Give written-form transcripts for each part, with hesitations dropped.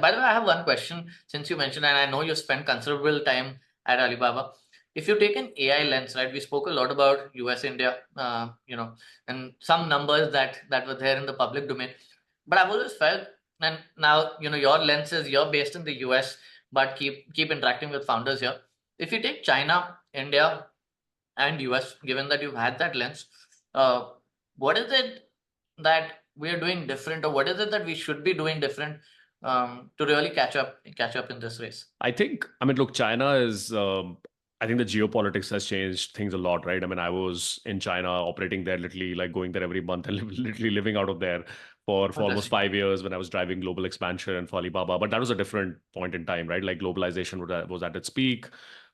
By the way, I have one question since you mentioned, and I know you spent considerable time at Alibaba. If you take an AI lens, right, we spoke a lot about US, India, and some numbers that were there in the public domain. But I've always felt, and now your lens is you're based in the US, but keep interacting with founders here. If you take China, India, and US, given that you've had that lens, uh, what is it that we are doing different, or what is it that we should be doing different to really catch up in this race? I mean, look, China is, I think the geopolitics has changed things a lot, right? I mean, I was in China operating there, literally like going there every month and literally living out of there for almost Interesting. 5 years when I was driving global expansion for Alibaba. But that was a different point in time, right? Like globalization was at its peak.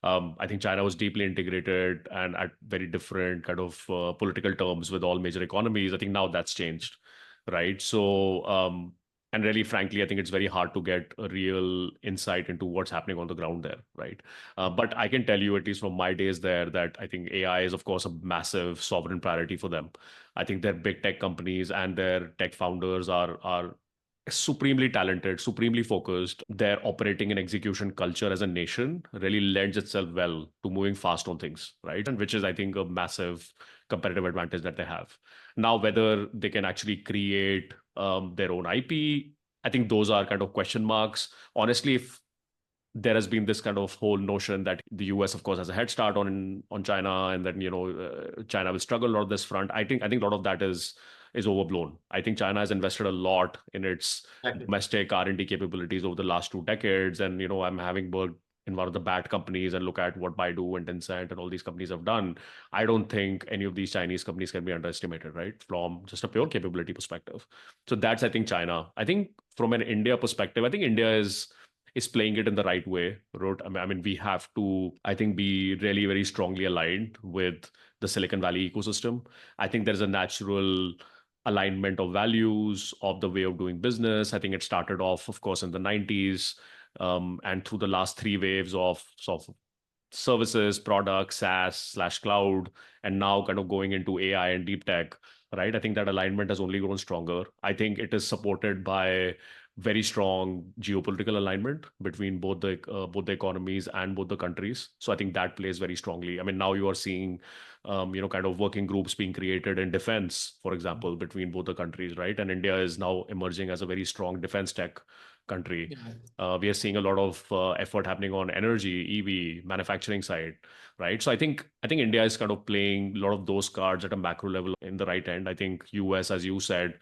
I think China was deeply integrated and at very different kind of political terms with all major economies. I think now that's changed, right? And really, frankly, I think it's very hard to get a real insight into what's happening on the ground there, right? But I can tell you, at least from my days there, that I think AI is, of course, a massive sovereign priority for them. I think their big tech companies and their tech founders are supremely talented, supremely focused. Their operating and execution culture as a nation really lends itself well to moving fast on things, right? And which is, I think, a massive competitive advantage that they have. Now, whether they can actually create their own IP, I think those are kind of question marks. Honestly, if there has been this kind of whole notion that the US, of course, has a head start on China, and then China will struggle a lot on this front. I think a lot of that is overblown. I think China has invested a lot in its Exactly. domestic R&D capabilities over the last 2 decades, and I'm having worked in one of the bad companies and look at what Baidu and Tencent and all these companies have done. I don't think any of these Chinese companies can be underestimated, right? From just a pure capability perspective. So that's, I think, China. I think from an India perspective, I think India is playing it in the right way. I mean, we have to, I think, be really very strongly aligned with the Silicon Valley ecosystem. I think there's a natural alignment of values of the way of doing business. I think it started off, of course, in the 90s, and through the last three waves of sort of services, products, SaaS slash cloud, and now kind of going into AI and deep tech, right? I think that alignment has only grown stronger. I think it is supported by very strong geopolitical alignment between both the economies and both the countries. So I think that plays very strongly. I mean, now you are seeing, kind of working groups being created in defense, for example, between both the countries, right? And India is now emerging as a very strong defense tech country. Yeah. We are seeing a lot of effort happening on energy, EV, manufacturing side, right? So I think India is kind of playing a lot of those cards at a macro level in the right end. I think US, as you said,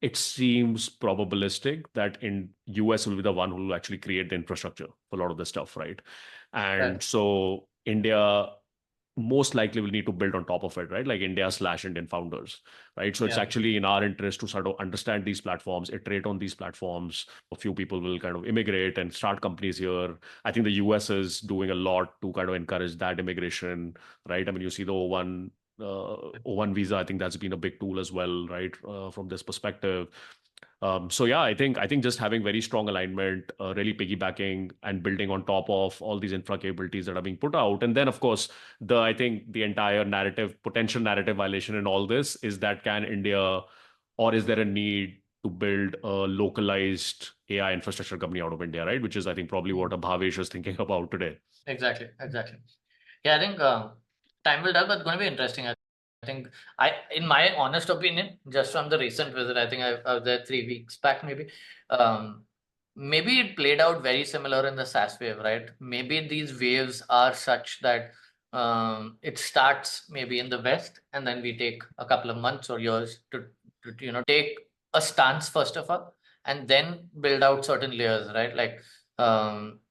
it seems probabilistic that in US will be the one who will actually create the infrastructure for a lot of this stuff, right? Right. And so India most likely will need to build on top of it, right? Like India slash Indian founders, right? So it's Yeah. actually in our interest to sort of understand these platforms, iterate on these platforms. A few people will kind of immigrate and start companies here. I think the US is doing a lot to kind of encourage that immigration, right? I mean, you see the O1 visa. I think that's been a big tool as well, right? From this perspective. So yeah, I think just having very strong alignment, really piggybacking and building on top of all these infra capabilities that are being put out, and then of course I think the entire potential narrative violation in all this is that can India, or is there a need to build a localized AI infrastructure company out of India, right? Which is, I think, probably what Mm. a Bhavesh is thinking about today. Exactly. Yeah, I think time will tell, but it's going to be interesting. I think in my honest opinion, just from the recent visit, I think I was there 3 weeks back, maybe. Um, Maybe it played out very similar in the SaaS wave, right? Maybe these waves are such that it starts maybe in the West, and then we take a couple of months or years to take a stance first of all, and then build out certain layers, right? Like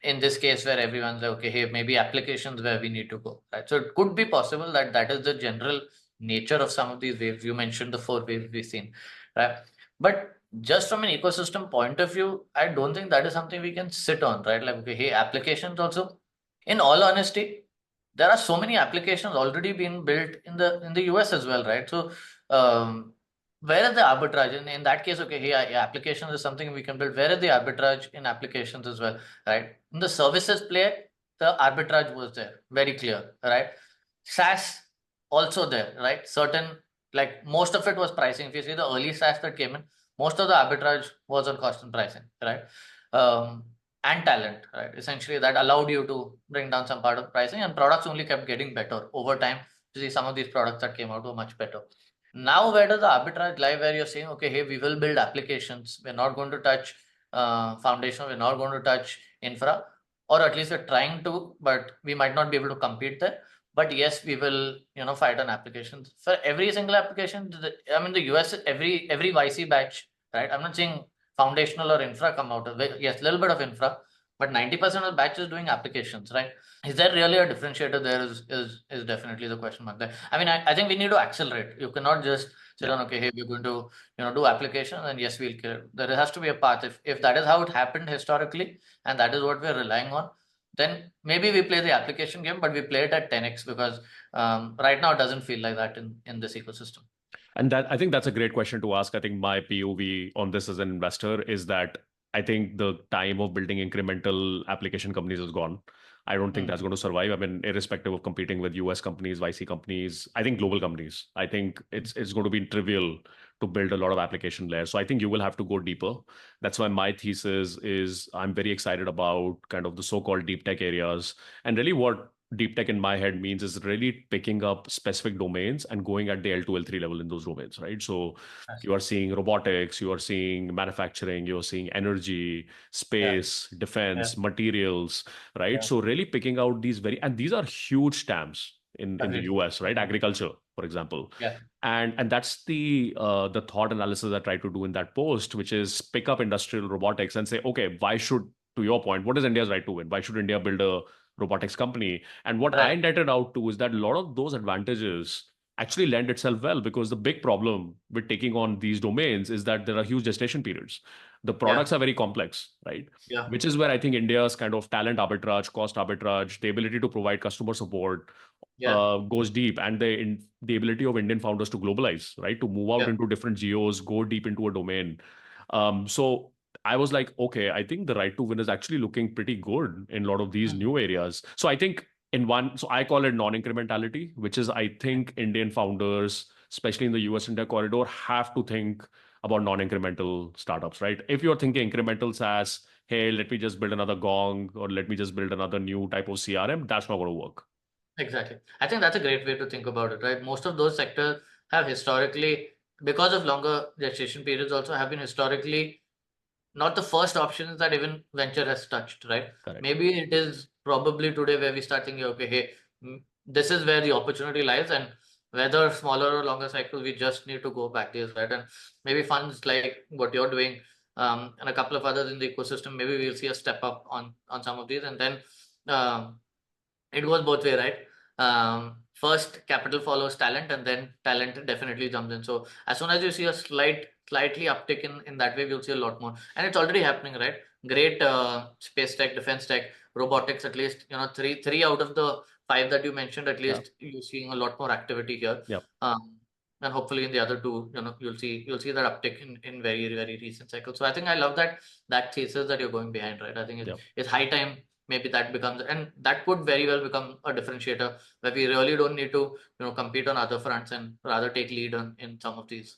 in this case where everyone's like, okay, hey, maybe applications where we need to go, right? So it could be possible that that is the general nature of some of these waves. You mentioned the four waves we've seen, right? But just from an ecosystem point of view, I don't think that is something we can sit on, right? Like, okay, hey, applications also, in all honesty, there are so many applications already being built in the US as well, right? So um, where is the arbitrage in that case? Okay, hey, yeah, applications is something we can build. Where is the arbitrage in applications as well, right? In the services play, the arbitrage was there, very clear, right? SaaS also there, right? Certain, like most of it was pricing. If you see the early SaaS that came in, most of the arbitrage was on cost and pricing, right? um, and talent, right? Essentially, that allowed you to bring down some part of pricing, and products only kept getting better over time. You see, some of these products that came out were much better. Now, where does the arbitrage lie? Where you're saying, okay, hey, we will build applications. We're not going to touch foundation. We're not going to touch infra, or at least we're trying to, but we might not be able to compete there. But yes, we will, fight on applications for every single application. I mean, the US, every YC batch, right? I'm not saying foundational or infra come out of it. Yes, a little bit of infra, but 90% of the batch is doing applications, right? Is there really a differentiator there? Is definitely the question mark there. I mean, I think we need to accelerate. You cannot just sit Yeah. on, okay, hey, we're going to do application, and yes, we'll kill it. There has to be a path. If that is how it happened historically, and that is what we're relying on, then maybe we play the application game, but we play it at 10x, because right now it doesn't feel like that in this ecosystem. And that, I think that's a great question to ask. I think my POV on this as an investor is that I think the time of building incremental application companies is gone. I don't think Hmm. that's going to survive. I mean, irrespective of competing with US companies, YC companies, I think global companies, I think it's going to be trivial to build a lot of application layers. So I think you will have to go deeper. That's why my thesis is I'm very excited about kind of the so-called deep tech areas. And really what deep tech in my head means is really picking up specific domains and going at the L2, L3 level in those domains, right? So Yes. you are seeing robotics, you are seeing manufacturing, you're seeing energy, Yeah. space, Yeah. defense, materials, right? Yeah. So really picking out these and these are huge TAMs in the Agreed. US, right? Agriculture, for example. Yeah. And that's the thought analysis I try to do in that post, which is pick up industrial robotics and say, okay, why should, to your point, what is India's right to win? Why should India build a robotics company? And what I Right. netted out to is that a lot of those advantages actually lend itself well, because the big problem with taking on these domains is that there are huge gestation periods. The Yeah. products are very complex, right? Yeah. Which is where I think India's kind of talent arbitrage, cost arbitrage, the ability to provide customer support Yeah. goes deep, and the ability of Indian founders to globalize, right, to move out Yeah. into different geos, go deep into a domain. So I was like, okay, I think the right to win is actually looking pretty good in a lot of these Mhm. new areas. So I think so I call it non-incrementality, which is I think Indian founders, especially in the US India corridor, have to think about non-incremental startups, right? If you're thinking incremental SaaS, hey, let me just build another Gong or let me just build another new type of CRM, that's not going to work. Exactly. I think that's a great way to think about it, right? Most of those sectors have historically, because of longer gestation periods, also have been historically not the first options that even venture has touched, right? Correct. Maybe it is probably today where we start thinking, okay, hey, this is where the opportunity lies, and whether smaller or longer cycles, we just need to go back this, right? And maybe funds like what you're doing, and a couple of others in the ecosystem, maybe we'll see a step up on some of these, and then it goes both way, right? First, capital follows talent, and then talent definitely jumps in. So as soon as you see a slightly uptick in that way, we'll see a lot more, and it's already happening, right? Great space tech, defense tech, robotics. At least three out of the five that you mentioned. At Yeah. least you're seeing a lot more activity here. Yeah. And hopefully in the other two, you'll see that uptick in very very recent cycles. So I think I love that thesis that you're going behind, right? I think Yeah. it's high time maybe that becomes, and that could very well become a differentiator where we really don't need to compete on other fronts and rather take lead in some of these.